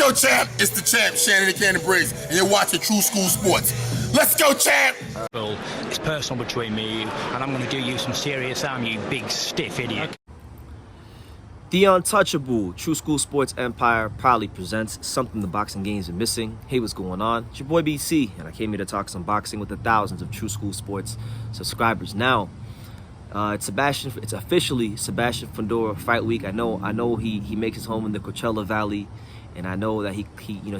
go, champ. It's the champ, Shannon the Cannon Briggs, and you're watching True School Sports. Let's go, champ. It's personal between me and you, and I'm going to do you some serious harm, you big stiff idiot. The Untouchable True School Sports Empire proudly presents something the boxing games are missing. Hey, what's going on? It's your boy BC, and I came here to talk some boxing with the thousands of True School Sports subscribers. Now, it's officially Sebastian Fundora Fight Week. I know he makes his home in the Coachella Valley, and I know that he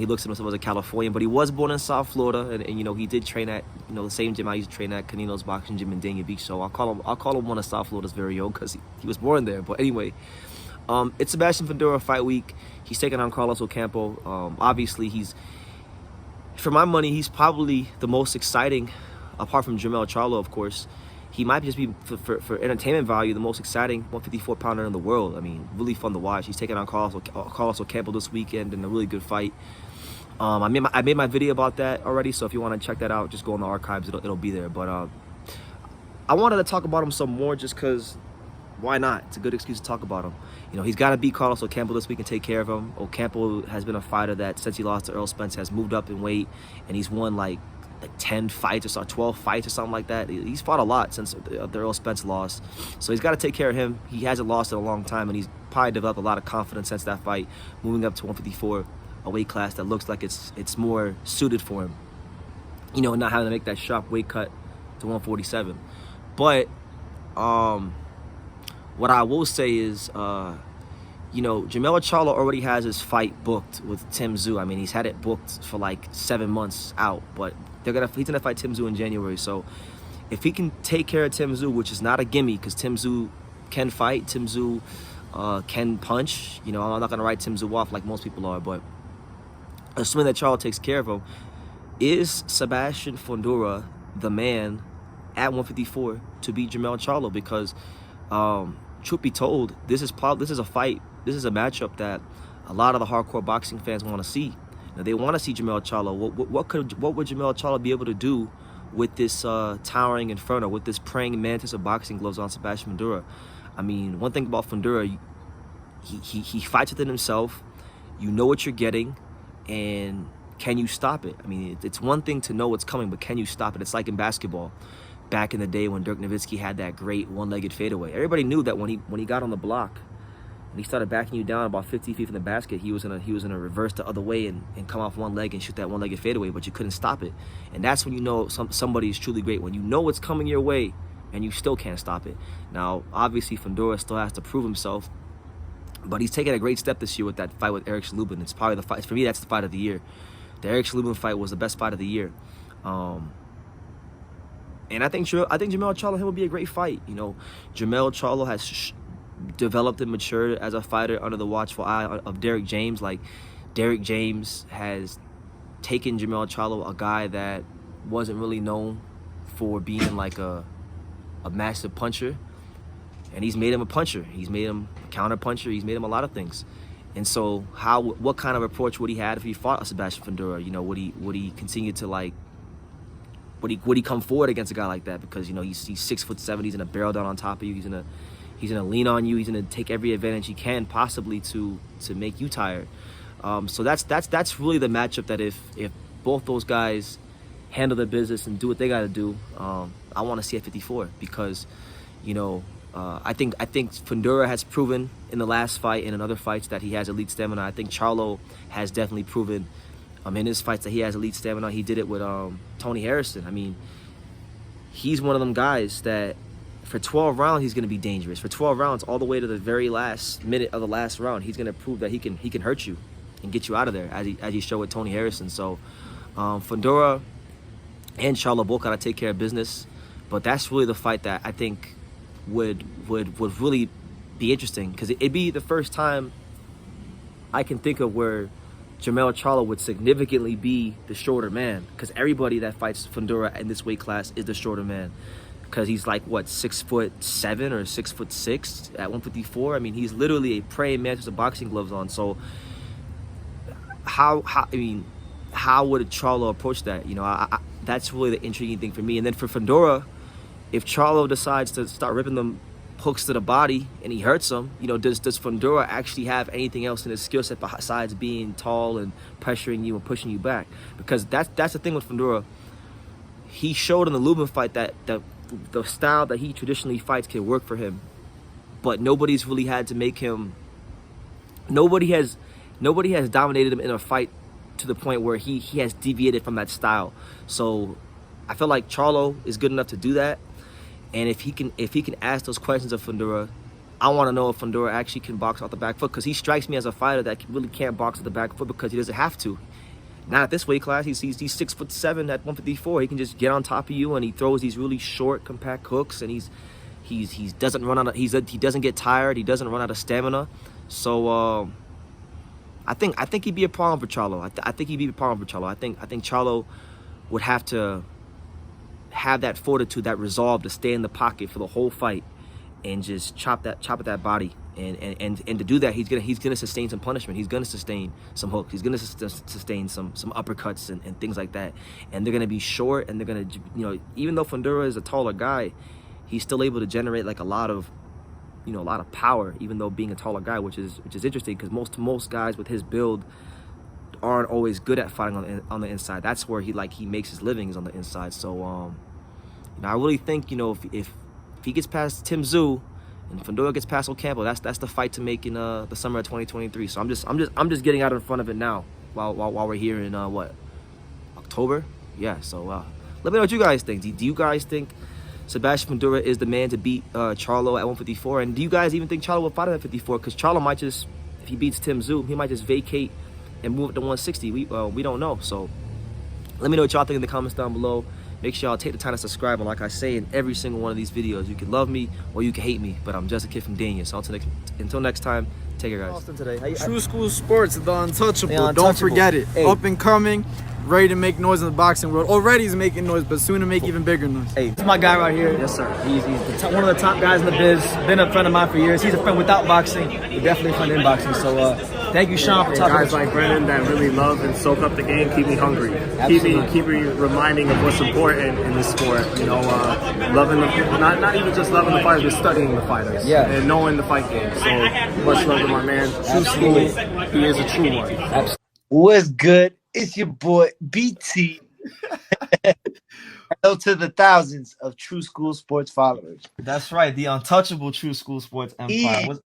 looks at himself as a Californian, but he was born in South Florida, and he did train at the same gym I used to train at, Canino's Boxing Gym in Dania Beach. So I'll call him one of South Florida's very own because he was born there. But anyway. It's Sebastian Fundora Fight Week. He's taking on Carlos Ocampo. Obviously, for my money, he's probably the most exciting, apart from Jermell Charlo, of course. He might just be, for entertainment value, the most exciting 154-pounder in the world. I mean, really fun to watch. He's taking on Carlos Ocampo this weekend in a really good fight. I made my video about that already, so if you want to check that out, just go in the archives. It'll be there. But I wanted to talk about him some more just because, why not? It's a good excuse to talk about him. He's got to beat Carlos Ocampo this week and take care of him. Ocampo has been a fighter that, since he lost to Earl Spence, has moved up in weight, and he's won like 10 fights or 12 fights or something like that. He's fought a lot since the Earl Spence loss. So he's got to take care of him. He hasn't lost in a long time, and he's probably developed a lot of confidence since that fight, moving up to 154, a weight class that looks like it's more suited for him. Not having to make that sharp weight cut to 147. But what I will say is, Jermell Charlo already has his fight booked with Tim Tszyu. I mean, he's had it booked for like 7 months out, but he's gonna fight Tim Tszyu in January. So if he can take care of Tim Tszyu, which is not a gimme, because Tim Tszyu can fight, Tim Tszyu can punch. I'm not gonna write Tim Tszyu off like most people are, but assuming that Charlo takes care of him, is Sebastian Fundora the man at 154 to beat Jermell Charlo? Because truth be told, this is a matchup that a lot of the hardcore boxing fans want to see. Now, they want to see Jermell Charlo. What would Jermell Charlo be able to do with this towering inferno, with this praying mantis of boxing gloves on Sebastian Fundora? I mean, one thing about Fundora, he fights within himself. You know what you're getting, and can you stop it? I mean, it's one thing to know what's coming, but can you stop it? It's like in basketball. Back in the day when Dirk Nowitzki had that great one-legged fadeaway, everybody knew that when he got on the block and he started backing you down about 50 feet from the basket, he was gonna reverse the other way and come off one leg and shoot that one-legged fadeaway, but you couldn't stop it. And that's when you know somebody is truly great, when you know what's coming your way and you still can't stop it. Now, obviously, Fundora still has to prove himself, but he's taken a great step this year with that fight with Eric Chalubin. It's probably the fight, for me, that's the fight of the year. The Eric Chalubin fight was the best fight of the year. And I think Jermell Charlo will be a great fight. Jermell Charlo has developed and matured as a fighter under the watchful eye of Derrick James. Like, Derrick James has taken Jermell Charlo, a guy that wasn't really known for being like a massive puncher, and he's made him a puncher. He's made him a counter puncher. He's made him a lot of things. And so, what kind of approach would he have if he fought a Sebastian Fundora? Would he continue to Would he come forward against a guy like that? Because he's 6'7", he's gonna barrel down on top of you. He's gonna lean on you. He's gonna take every advantage he can possibly to make you tired. So that's really the matchup that if both those guys handle their business and do what they got to do, I want to see at 54, because I think Fundora has proven in the last fight and in other fights that he has elite stamina. I think Charlo has definitely proven in his fights that he has elite stamina. He did it with Tony Harrison. I mean, he's one of them guys that for 12 rounds he's going to be dangerous. For 12 rounds, all the way to the very last minute of the last round, he's going to prove that he can hurt you and get you out of there, as he showed with Tony Harrison. So Fundora and Charlo both got to take care of business. But that's really the fight that I think would really be interesting, because it'd be the first time I can think of where Jermell Charlo would significantly be the shorter man, because everybody that fights Fundora in this weight class is the shorter man, because he's like, what, 6'7" or 6'6" at 154. I mean, he's literally a praying mantis with boxing gloves on. So how would Charlo approach that? That's really the intriguing thing for me. And then for Fundora, if Charlo decides to start ripping them hooks to the body and he hurts him, you know, does Fundora actually have anything else in his skill set besides being tall and pressuring you and pushing you back? Because that's the thing with Fundora. He showed in the Lubin fight that the style that he traditionally fights can work for him, but nobody's really had to make him. Nobody has dominated him in a fight to the point where he has deviated from that style. So I feel like Charlo is good enough to do that. And if he can ask those questions of Fundora, I want to know if Fundora actually can box off the back foot, because he strikes me as a fighter that really can't box off the back foot because he doesn't have to. Not at this weight class. He's 6'7" at 154. He can just get on top of you, and he throws these really short, compact hooks, and he doesn't run out of, he doesn't get tired. He doesn't run out of stamina. So I think he'd be a problem for Charlo. I think he'd be a problem for Charlo. I think Charlo would have to have that fortitude, that resolve to stay in the pocket for the whole fight and just chop at that body. And to do that, he's gonna sustain some punishment. He's gonna sustain some hooks. He's gonna sustain some uppercuts and things like that. And they're gonna be short, and they're gonna, you know, even though Fundora is a taller guy, he's still able to generate like a lot of power, even though being a taller guy, which is interesting, because most guys with his build aren't always good at fighting on the inside. That's where he makes his living, is on the inside. So you know, I really think, you know, if he gets past Tim Tszyu and Fundora gets past Ocampo, that's the fight to make in the summer of 2023. So I'm just getting out in front of it now while we're here in what, October? Yeah. So let me know what you guys think. Do you guys think Sebastian Fundora is the man to beat Charlo at 154? And do you guys even think Charlo will fight at 54? Because Charlo might just, if he beats Tim Tszyu, he might just vacate and move it to 160. We don't know. So let me know what y'all think in the comments down below. Make sure y'all take the time to subscribe. And like I say in every single one of these videos, you can love me or you can hate me, but I'm just a kid from Dania. So until next time, take care, guys. Austin today. True School Sports, the untouchable. The untouchable. Don't forget it. Hey. Up and coming, ready to make noise in the boxing world. Already he's making noise, but soon to make even bigger noise. Hey, this is my guy right here. Yes, sir. He's one of the top guys in the biz. Been a friend of mine for years. He's a friend without boxing, but definitely a friend in boxing. So thank you, Sean, for talking. Guys like Brennan that really love and soak up the game, keep me hungry. Keep me reminding of what's important in this sport. You know, loving not even just loving the fighters, but studying the fighters. Yeah. And knowing the fight game. So much love to my man. True School, he is a true one. Absolutely. What's good? It's your boy BT. Hello to the thousands of True School Sports followers. That's right, the untouchable True School Sports empire.